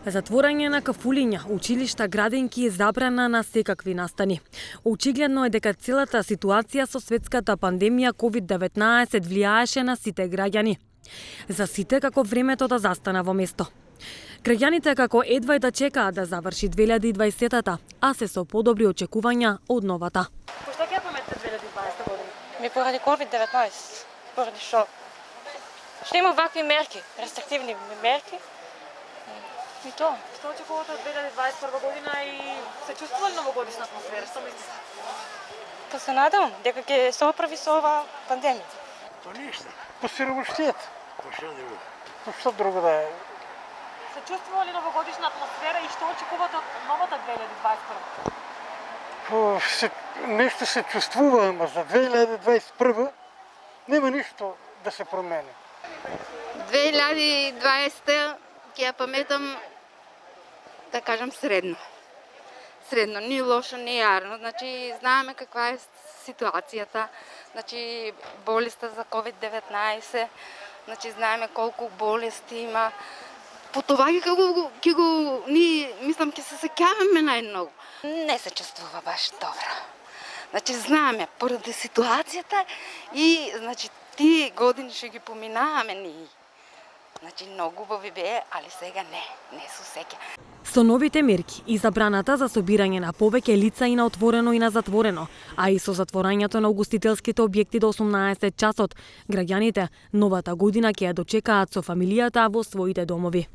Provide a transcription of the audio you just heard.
Затворање на кафулиња, училишта, градинки и забрана на секакви настани. Очигледно е дека целата ситуација со светската пандемија COVID-19 влијаеше на сите граѓани. За сите како времето да застана во место. Граѓаните како едва да чекаат да заврши 2020-та, а се со подобри очекувања од новата. Пошто ќе паметте 2020 година? Поради COVID-19, поради што? Што има вакви мерки, рестриктивни мерки. И тоа. Што очекувате од 2021 година и се чувствува ли новогодишна атмосфера? Што мислите? Па се надевам дека ќе се оправи со оваа пандемија. Па ништо. Па се работят. Па што друго? Па што друго да е? Се чувствува ли новогодишна атмосфера и што очекувате од новата 2021? Па нешто се чувствува, ама за 2021 нема ништо да се промени. 2020 ќе ја паметам, да кажам, средно. Средно, ни лошо, ни јарно. Значи, знаеме каква е ситуацијата. Значи, болеста за COVID-19, значи, знаеме колку болести има. По това мислам, ќе се сеќаваме најмногу. Не се чувствува баш добро. Значи, знаеме, поради ситуацијата и, значи, тие години што ги поминаваме ние. Значи, многу убави бе, али сега не се сеќа. Со новите мерки и забраната за собирање на повеќе лица и на отворено и на затворено, а и со затворањето на угостителските објекти до 18 часот, граѓаните новата година ќе ја дочекаат со фамилијата во своите домови.